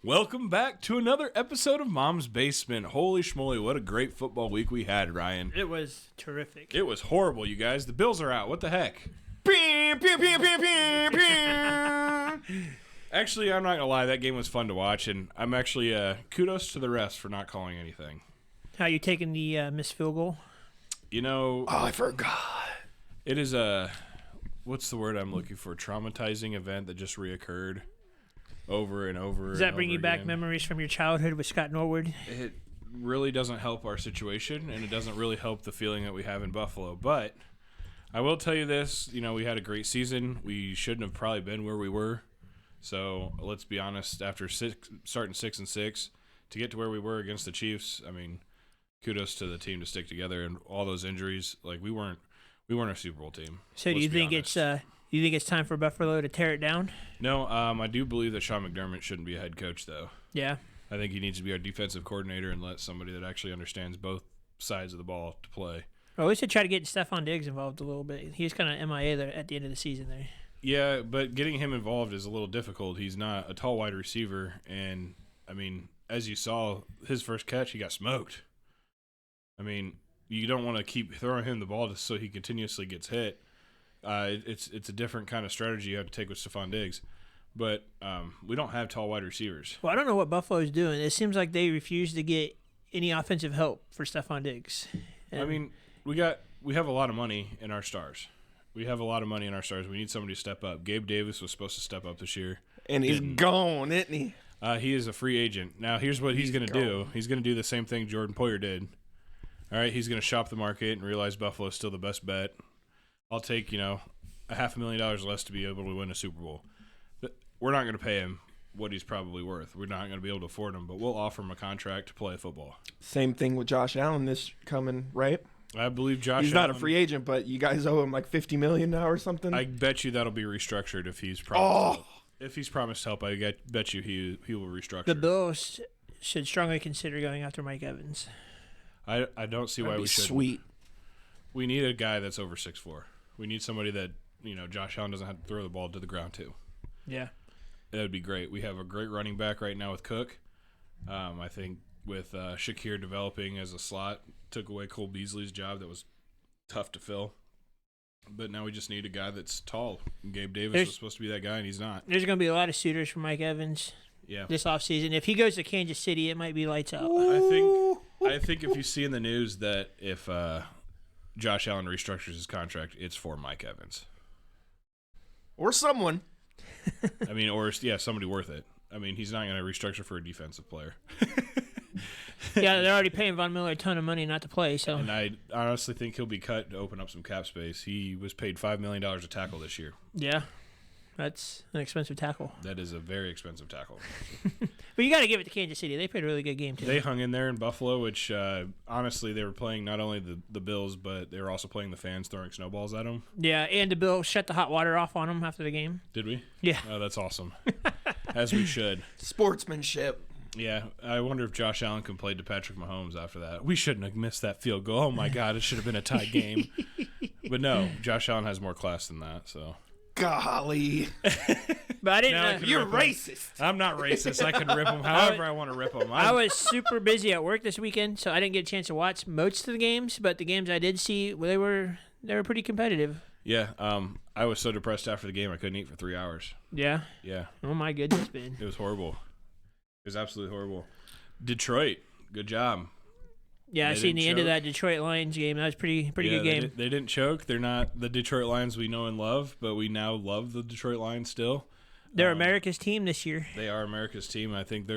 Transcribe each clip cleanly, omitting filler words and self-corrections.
Welcome back to another episode of Mom's Basement. Holy schmoly, what a great football week we had, Ryan. It was terrific. It was horrible, you guys. The Bills are out. What the heck? Actually, I'm not going to lie. That game was fun to watch, and I'm actually kudos to the refs for not calling anything. How you taking the missed field goal? You know... Oh, I forgot. It is a... What's the word I'm looking for? Traumatizing event that just reoccurred over and over. Does that bring you back memories from your childhood with Scott Norwood? It really doesn't help our situation, and it doesn't really help the feeling that we have in Buffalo. But I will tell you this, we had a great season. We shouldn't have probably been where we were. So let's be honest, after starting 6-6, to get to where we were against the Chiefs, kudos to the team to stick together, and all those injuries, we weren't a Super Bowl team. So do you think it's time for Buffalo to tear it down? No, I do believe that Sean McDermott shouldn't be a head coach, though. Yeah. I think he needs to be our defensive coordinator and let somebody that actually understands both sides of the ball to play. Well, we should try to get Stephon Diggs involved a little bit. He was kind of MIA there at the end of the season there. Yeah, but getting him involved is a little difficult. He's not a tall wide receiver, and, as you saw, his first catch, he got smoked. You don't want to keep throwing him the ball just so he continuously gets hit. It's a different kind of strategy you have to take with Stephon Diggs. But we don't have tall wide receivers. Well, I don't know what Buffalo's doing. It seems like they refuse to get any offensive help for Stephon Diggs. And we have a lot of money in our stars. We need somebody to step up. Gabe Davis was supposed to step up this year. And he's gone, isn't he? He is a free agent. Now, here's what he's going to do. He's going to do the same thing Jordan Poyer did. All right, he's going to shop the market and realize Buffalo is still the best bet. I'll take, $500,000 less to be able to win a Super Bowl. We're not going to pay him what he's probably worth. We're not going to be able to afford him, but we'll offer him a contract to play football. Same thing with Josh Allen this coming, right? I believe Josh He's Allen, not a free agent, but you guys owe him like $50 million now or something. I bet you that'll be restructured if he's promised help. If he's promised help, I bet you he will restructure. The Bills should strongly consider going after Mike Evans. I don't see why we shouldn't. Sweet. We need a guy that's over 6'4". We need somebody that, Josh Allen doesn't have to throw the ball to the ground to. Yeah. That would be great. We have a great running back right now with Cook. I think with Shakir developing as a slot, took away Cole Beasley's job that was tough to fill. But now we just need a guy that's tall. Gabe Davis was supposed to be that guy, and he's not. There's going to be a lot of suitors for Mike Evans this offseason. If he goes to Kansas City, it might be lights out. I think if you see in the news that if Josh Allen restructures his contract, it's for Mike Evans. Or someone. Somebody worth it. He's not going to restructure for a defensive player. Yeah, they're already paying Von Miller a ton of money not to play. So, and I honestly think he'll be cut to open up some cap space. He was paid $5 million a tackle this year. Yeah, that's an expensive tackle. That is a very expensive tackle. But you got to give it to Kansas City. They played a really good game, too. They hung in there in Buffalo, which, honestly, they were playing not only the Bills, but they were also playing the fans throwing snowballs at them. Yeah, and the Bills shut the hot water off on them after the game. Did we? Yeah. Oh, that's awesome. As we should. Sportsmanship. Yeah, I wonder if Josh Allen complained to Patrick Mahomes after that. We shouldn't have missed that field goal. Oh, my God, it should have been a tight game. But no, Josh Allen has more class than that, so... Golly. But I didn't. You're racist. I'm not racist. I can rip them however I want to rip them. I was super busy at work this weekend, so I didn't get a chance to watch most of the games. But the games I did see, they were pretty competitive. Yeah. I was so depressed after the game I couldn't eat for 3 hours. Yeah. Yeah. Oh my goodness, man. It was horrible. It was absolutely horrible. Detroit, good job. Yeah, I seen the end of that Detroit Lions game. That was pretty good game. They didn't choke. They're not the Detroit Lions we know and love, but we now love the Detroit Lions still. They're America's team this year. They are America's team. I think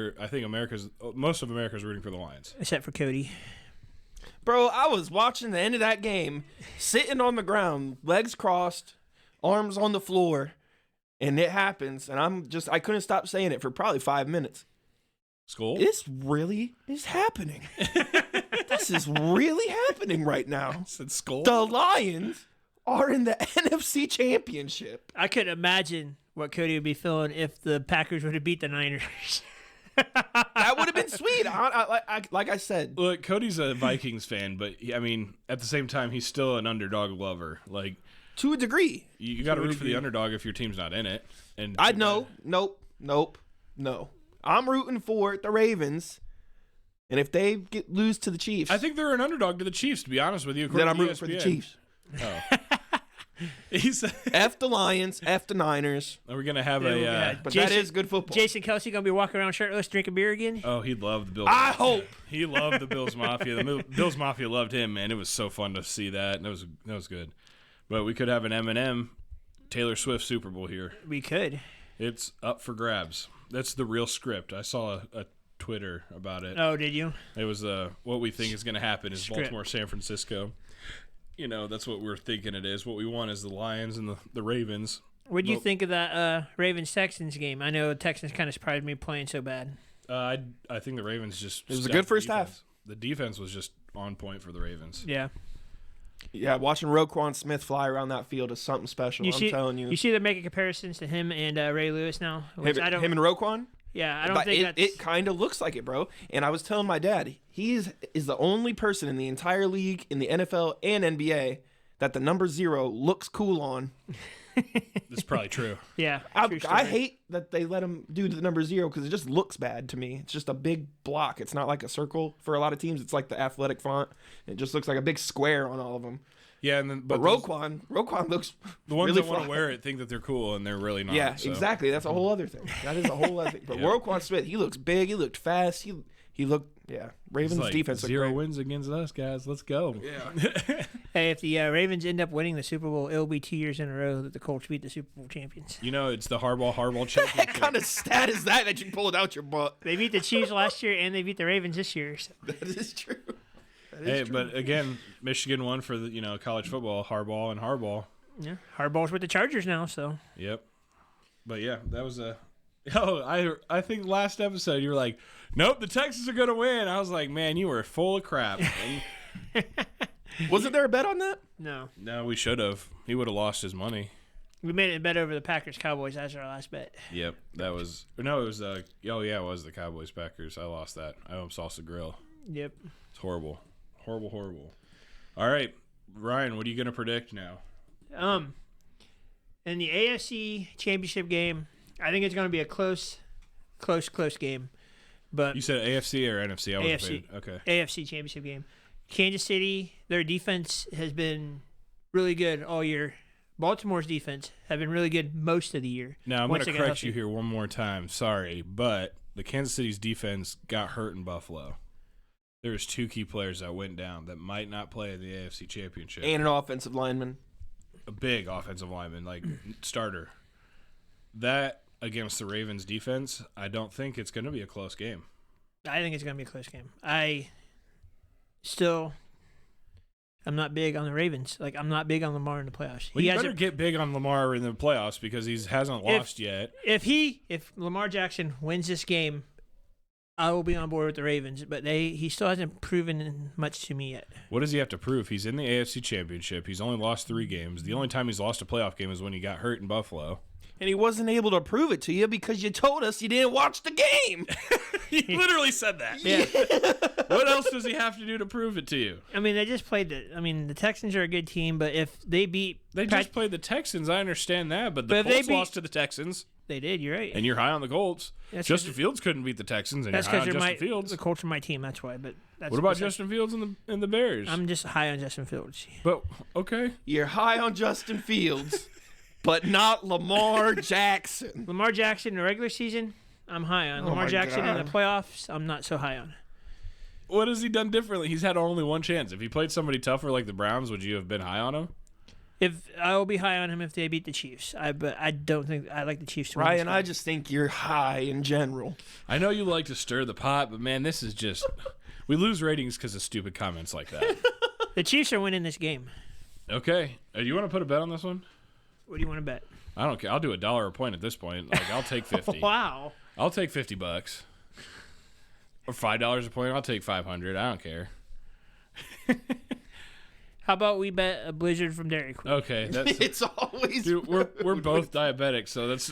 most of America's rooting for the Lions, except for Cody. Bro, I was watching the end of that game, sitting on the ground, legs crossed, arms on the floor, and it happens, and I couldn't stop saying it for probably 5 minutes. Skull? This really is happening. This is really happening right now. Said Skull? The Lions are in the NFC Championship. I could imagine what Cody would be feeling if the Packers would have beat the Niners. That would have been sweet. Like I said. Look, Cody's a Vikings fan, but at the same time, he's still an underdog lover. To a degree. You got to root for the underdog if your team's not in it. And Nope. I'm rooting for the Ravens. And if they lose to the Chiefs, I think they're an underdog to the Chiefs, to be honest with you. then I'm according rooting to for the ESPN. Chiefs. Oh. He's, F the Lions, F the Niners. are we going to have Yeah, a... we're But Jason- that is good football. Jason Kelsey gonna be walking around shirtless drinking beer again. Oh, he loved the Bills. I Mafia. hope. He loved the Bills Mafia. The Bills Mafia loved him, man. It was so fun to see that. And that was good. But we could have an Eminem, Taylor Swift Super Bowl here. We could. It's up for grabs. That's the real script. I saw a Twitter about it. Oh, did you? It was what we think is going to happen is Script. Baltimore, San Francisco. You know, that's what we're thinking it is. What we want is the Lions and the Ravens. What do you Well- think of that Ravens Texans game? I know Texans kind of surprised me playing so bad. I think the Ravens just... It was a stepped good first defense. half. The defense was just on point for the Ravens. Yeah. Yeah, watching Roquan Smith fly around that field is something special. I'm telling you. You see, they're making comparisons to him and Ray Lewis now. Which him, I don't. him and Roquan? Yeah, I don't But think that's. it kind of looks like it, bro. And I was telling my dad, he is the only person in the entire league, in the NFL and NBA, that the number 0 looks cool on. That's probably true. yeah. I true story. hate that they let him do the number 0 because it just looks bad to me. It's just a big block. It's not like a circle for a lot of teams. It's like the athletic font. It just looks like a big square on all of them. Yeah, and then But Roquan looks the ones really that want fly. to wear it think that they're cool, and they're really not. Yeah, so. exactly. That's a whole other thing. That is a whole other thing. But Yeah. Roquan Smith, he looks big. He looked fast. He looked, It's Ravens like defense looked 0 great. wins against us, guys. Let's go. Yeah. Hey, if the Ravens end up winning the Super Bowl, it'll be 2 years in a row that the Colts beat the Super Bowl champions. You know, it's the Harbaugh What championship. kind of stat is that you pulled out your butt? They beat the Chiefs last year, and they beat the Ravens this year. So. That is true. That is Hey, true. but again, Michigan won for the college football. Harbaugh. Yeah, Harbaugh's with the Chargers now. So Yep. But yeah, that was a. Oh, I think last episode you were like, nope, the Texans are gonna win. I was like, man, you were full of crap. And Wasn't there a bet on that? no, no, we should have. He would have lost his money. we made it bet over the Packers Cowboys. That's our last bet. Yep, that was. No, it was. Oh yeah, it was the Cowboys Packers. I lost that. I owe him Salsa Grill. Yep. It's horrible, horrible. All right, Ryan, what are you gonna predict now? In the AFC Championship game, I think it's going to be a close game. But You said AFC or NFC? I wasn't AFC. paying- Okay. AFC Championship game. Kansas City, their defense has been really good all year. Baltimore's defense have been really good most of the year. Now I'm Once gonna they get correct you healthy. here one more time. Sorry, but the Kansas City's defense got hurt in Buffalo. There's 2 key players that went down that might not play in the AFC Championship. And an offensive lineman. A big offensive lineman, like starter. That against the Ravens defense, I don't think it's going to be a close game. I think it's going to be a close game. I'm not big on the Ravens. Like, I'm not big on Lamar in the playoffs. Well, He you better hasn't- get big on Lamar in the playoffs because he hasn't lost yet. if Lamar Jackson wins this game, I will be on board with the Ravens, but he still hasn't proven much to me yet. What does he have to prove? He's in the AFC Championship. He's only lost 3 games. The only time he's lost a playoff game is when he got hurt in Buffalo. And he wasn't able to prove it to you because you told us you didn't watch the game. He literally said that. Yeah. What else does he have to do to prove it to you? I mean, they just played the Texans are a good team, but if they beat They just played the Texans. I understand that, but the But if they Colts beat- lost to the Texans, they did, you're right. and you're high on the Colts. That's Justin 'cause- Fields couldn't beat the Texans, and you're That's high on because Justin Fields. the Colts are my team. That's why. But that's What about besides- Justin Fields and the Bears? I'm just high on Justin Fields. But okay, You're high on Justin Fields, but not Lamar Jackson. Lamar Jackson in the regular season, I'm high on. Lamar my Jackson in the God. playoffs, I'm not so high on. what has he done differently? He's had only one chance. If he played somebody tougher like the Browns, would you have been high on him? If I will be high on him if they beat the Chiefs, but I don't think I like the Chiefs to win. Ryan, this I game. just think you're high in general. I know you like to stir the pot, but man, this is just we lose ratings because of stupid comments like that. The Chiefs are winning this game. Okay, do you want to put a bet on this one? What do you want to bet? I don't care. I'll do $1 a point at this point. Like I'll take 50. Wow. I'll take $50. Or $5 a point. I'll take 500. I don't care. How about we bet a Blizzard from Dairy Queen? Okay, that's It's always dude. We're both diabetic, so that's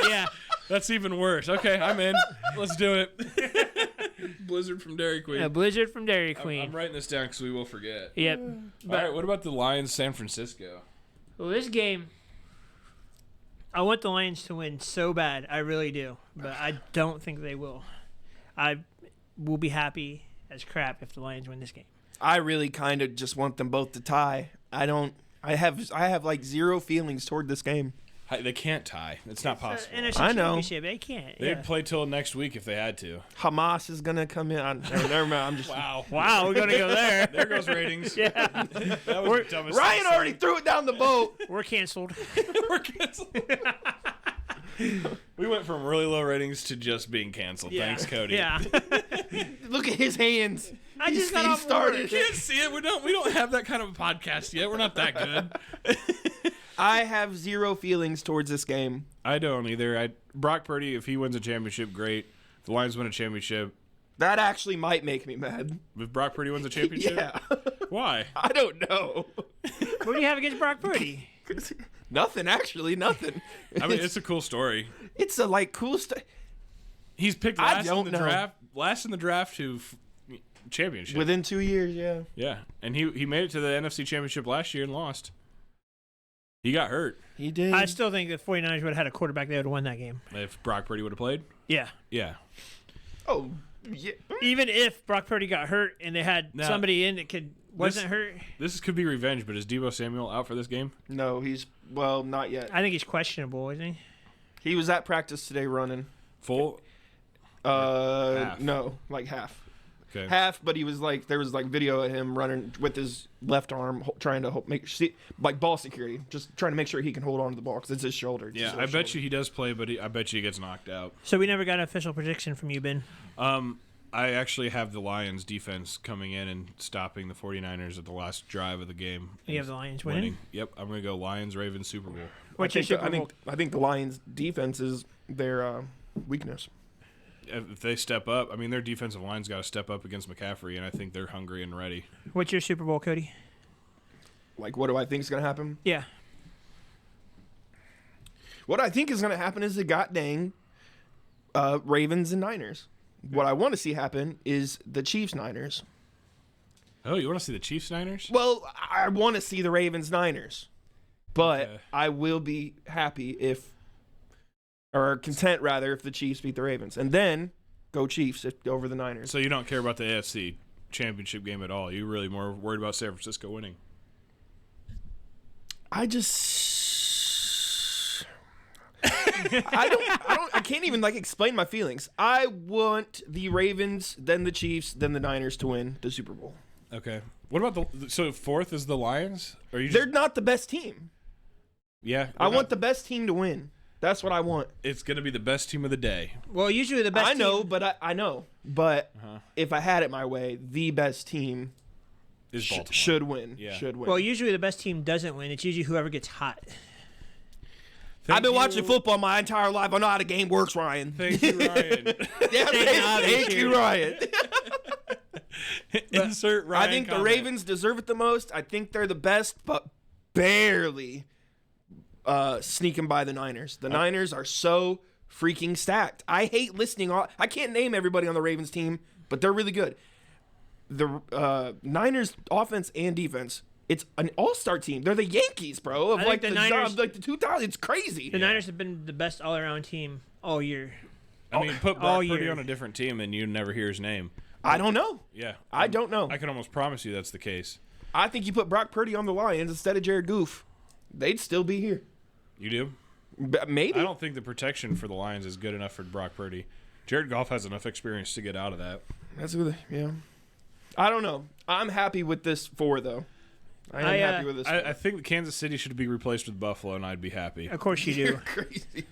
Yeah. that's even worse. Okay, I'm in. Let's do it. Blizzard from Dairy Queen. A Blizzard from Dairy I'm Queen. writing this down because we will forget. Yep. All right, what about the Lions, San Francisco? Well, this game, I want the Lions to win so bad. I really do. But I don't think they will. I will be happy as crap if the Lions win this game. I really kind of just want them both to tie. I have like zero feelings toward this game. They can't tie. It's not possible. NFC I know. Championship. They can't. They'd Yeah. play till next week if they had to. Hamas is gonna come in. Never mind. I'm just. Wow. Wow, we're going to go there. There goes ratings. Yeah. That was the dumbest Ryan thing already threw it down the boat. We're canceled. We're canceled. We went from really low ratings to just being canceled. Yeah. Thanks, Cody. Yeah. Look at his hands. I just got he off started. You can't see it. We don't have that kind of a podcast yet. We're not that good. I have zero feelings towards this game. I don't either. Brock Purdy, if he wins a championship, great. If the Lions win a championship, That actually might make me mad. if Brock Purdy wins a championship, Yeah. why? I don't know. What do you have against Brock Purdy? Nothing, actually, nothing. I mean, it's a cool story. It's a like cool stuff. He's picked I last in don't the know. draft. Last in the draft to championship. Within 2 years, yeah. Yeah, and he made it to the NFC Championship last year and lost. He got hurt. He did. I still think the 49ers would have had a quarterback, they would have won that game. If Brock Purdy would have played, Yeah. yeah. Oh, yeah. Even if Brock Purdy got hurt and they had Now, somebody in that wasn't hurt, This could be revenge, but is Deebo Samuel out for this game? No, not yet. I think he's questionable, isn't he? He was at practice today running. Full? Half. No, like half. Okay. Half, but he was like, there was like video of him running with his left arm, trying to like ball security, just trying to make sure he can hold on to the ball because it's his shoulder. Yeah, I bet you he does play, but I bet you he gets knocked out. So we never got an official prediction from you, Ben. I actually have the Lions defense coming in and stopping the 49ers at the last drive of the game. You have the Lions winning? Yep, I'm going to go Lions, Ravens, Super Bowl. What's your Super Bowl? I think the Lions' defense is their weakness. If they step up, I mean, their defensive line's got to step up against McCaffrey, and I think they're hungry and ready. What's your Super Bowl, Cody? Like, what do I think is going to happen? Yeah. What I think is going to happen is the goddamn Ravens and Niners. What I want to see happen is the Chiefs Niners. Oh, you want to see the Chiefs Niners? Well, I want to see the Ravens Niners, but Okay. I will be happy or content rather, if the Chiefs beat the Ravens, and then go Chiefs over the Niners. So you don't care about the AFC championship game at all? You're really more worried about San Francisco winning? I can't even like explain my feelings. I want the Ravens, then the Chiefs, then the Niners to win the Super Bowl. Okay. What about so fourth is the Lions? Or you They're just, not the best team. yeah? I want the best team to win. That's what I want. It's going to be the best team of the day. Well, usually the best I know, team- but I know. But if I had it my way, the best team Is Baltimore. should win. Yeah. Should win. Well, usually the best team doesn't win. It's usually whoever gets hot. I've been watching football. football my entire life. I know how the game works, Ryan. Thank you, Ryan. Yeah, Obvious thank you, here. Ryan. Insert Ryan I think the comment. Ravens deserve it the most. I think they're the best, but barely sneaking by the Niners. The Niners are so freaking stacked. I hate listening. I can't name everybody on the Ravens team, but they're really good. The Niners offense and defense, it's an all-star team. They're the Yankees, bro. Of I like think the the Niners- like the 2000s. It's crazy. The Niners have been the best all-around team all year. I mean, put all Brock Purdy year. on a different team and you never hear his name. I don't know. Yeah. I don't know. I can almost promise you that's the case. I think you put Brock Purdy on the Lions instead of Jared Goff, they'd still be here. You do? Maybe. I don't think the protection for the Lions is good enough for Brock Purdy. Jared Goff has enough experience to get out of that. That's good. Yeah. I don't know. I'm happy with this 4 though. I am happy with this. I think Kansas City should be replaced with Buffalo, and I'd be happy. Of course you You're do. crazy.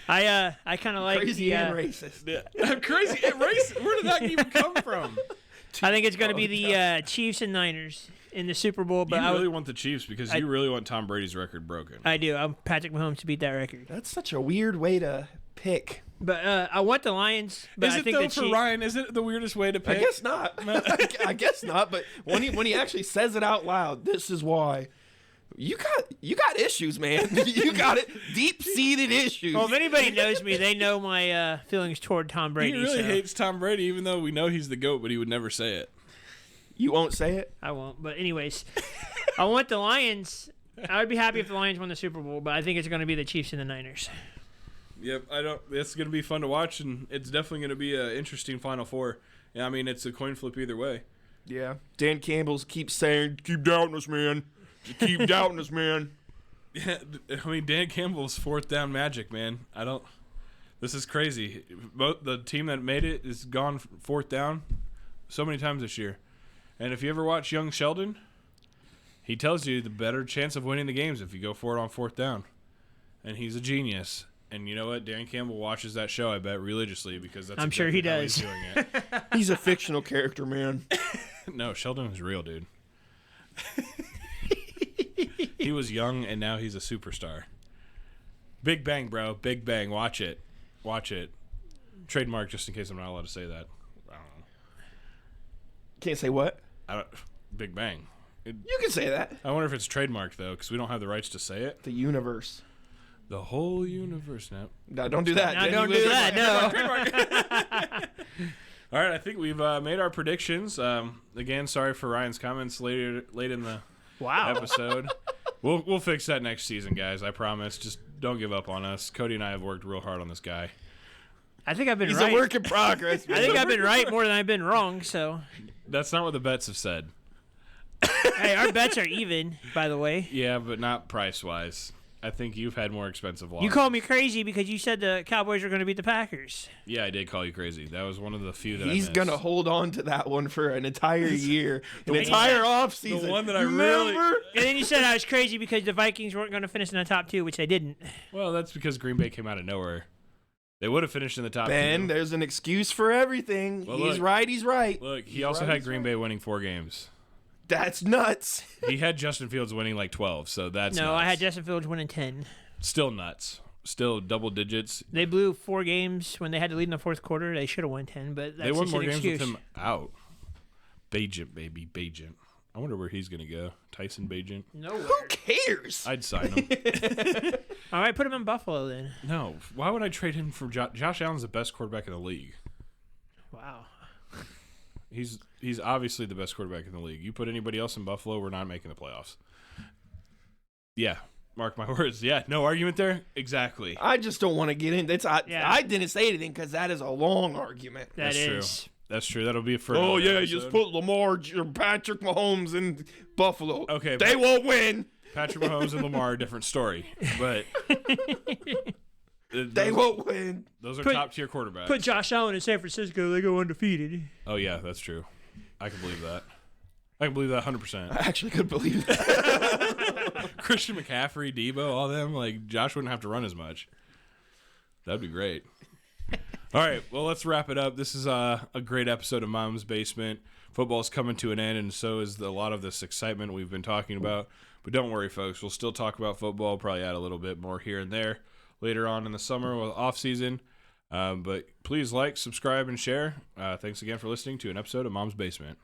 I kind of like Crazy the, and racist. I'm crazy. Where did that even come from? I think it's going to be the Chiefs and Niners in the Super Bowl, but You I really want the Chiefs because you really want Tom Brady's record broken. I do. I'm Patrick Mahomes to beat that record. That's such a weird way to pick. But I want the Lions. But Is I it think though the for Chiefs. Ryan? Is it the weirdest way to pick? I guess not. I guess not. But when he actually says it out loud, this is why. You got issues, man. You got it. Deep-seated issues. Well, if anybody knows me, they know my feelings toward Tom Brady. He really so hates Tom Brady, even though we know he's the GOAT, but he would never say it. You won't say it? I won't. But anyways, I want the Lions. I would be happy if the Lions won the Super Bowl, but I think it's going to be the Chiefs and the Niners. Yep, I don't. It's going to be fun to watch, and it's definitely going to be an interesting Final Four. Yeah, I mean, it's a coin flip either way. Yeah. Dan Campbell's keeps saying, keep doubting us, man. You keep doubting us, man. Yeah, I mean, Dan Campbell's fourth down magic, man. This is crazy. The team that made it is gone fourth down so many times this year. And if you ever watch Young Sheldon, he tells you the better chance of winning the games if you go for it on fourth down. And he's a genius. And you know what? Dan Campbell watches that show, I bet, religiously because that's I'm sure he how does. he's doing it. He's a fictional character, man. No, Sheldon is real, dude. He was young, and now he's a superstar. Big Bang, bro. Big Bang. Watch it. Watch it. Trademark, just in case I'm not allowed to say that. I don't know. Can't say what? Big Bang. You can say that. I wonder if it's trademarked, though, because we don't have the rights to say it. The universe. The whole universe now. No, don't do that. No, Then don't you do lose that. your- No. All right, I think we've made our predictions. Again, sorry for Ryan's comments late in the Wow. episode. We'll fix that next season, guys. I promise. Just don't give up on us. Cody and I have worked real hard on this guy. I think I've been He's right. a work in progress. I think I've been right more than I've been wrong, so. That's not what the bets have said. Hey, our bets are even, by the way. Yeah, but not price-wise. I think you've had more expensive losses. You called me crazy because you said the Cowboys were going to beat the Packers. Yeah, I did call you crazy. That was one of the few that He's I missed. gonna hold on to that one for an entire year, an entire offseason. the one that I Remember? And then you said I was crazy because the Vikings weren't going to finish in the top two, which they didn't. Well, that's because Green Bay came out of nowhere. They would have finished in the top Ben, two. there's an excuse for everything. Well, He's look. right. He's right. Look, he He's also right, had he's Green right. Bay winning 4 games. That's nuts. He had Justin Fields winning like 12, so that's No, nuts. I had Justin Fields winning 10. Still nuts. Still double digits. They blew 4 games when they had to lead in the fourth quarter. They should have won 10, but that's They won just more an games excuse. with him out. Bajent, baby, Bajent. I wonder where he's going to go. Tyson Bajent. Nowhere. Who cares? I'd sign him. All right, put him in Buffalo then. No. Why would I trade him for Josh Allen's the best quarterback in the league. Wow. He's obviously the best quarterback in the league. You put anybody else in Buffalo, we're not making the playoffs. Yeah. Mark my words. Yeah. No argument there? Exactly. I just don't want to get in. Yeah. I didn't say anything because that is a long argument. That That's is. true. That's true. That'll be for Oh another yeah, episode. just put Lamar, Patrick Mahomes in Buffalo. Okay, they but- won't win. Patrick Mahomes and Lamar, different story. But They won't win. those are Put- top tier quarterbacks. Put Josh Allen in San Francisco. They go undefeated. Oh yeah, that's true. I can believe that. I can believe that 100%. I actually could believe that. Christian McCaffrey, Debo, all them, like Josh wouldn't have to run as much. That'd be great. All right, well, let's wrap it up. This is a great episode of Mom's Basement. Football's coming to an end, and so is a lot of this excitement we've been talking about. But don't worry, folks. We'll still talk about football, probably add a little bit more here and there later on in the summer or off season. But please like, subscribe, and share. Thanks again for listening to an episode of Mom's Basement.